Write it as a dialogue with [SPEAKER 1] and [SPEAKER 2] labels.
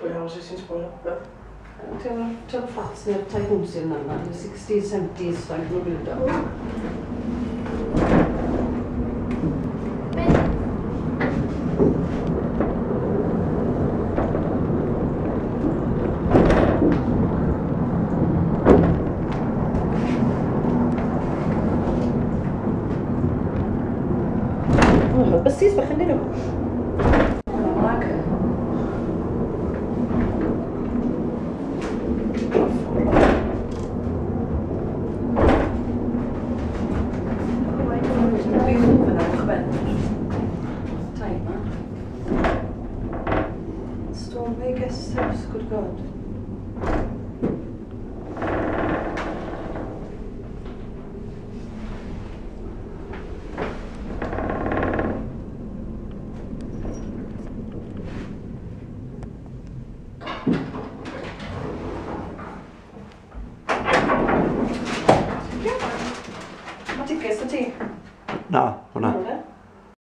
[SPEAKER 1] Jag har också sin spoiler. Ja.
[SPEAKER 2] Top parts in traditionssinarna, the 60s, 70s, like no bilder.
[SPEAKER 3] Precis, بخلي له
[SPEAKER 2] معك Stormway Guest House, good God.
[SPEAKER 1] Vad tycker jag?
[SPEAKER 4] No, huna.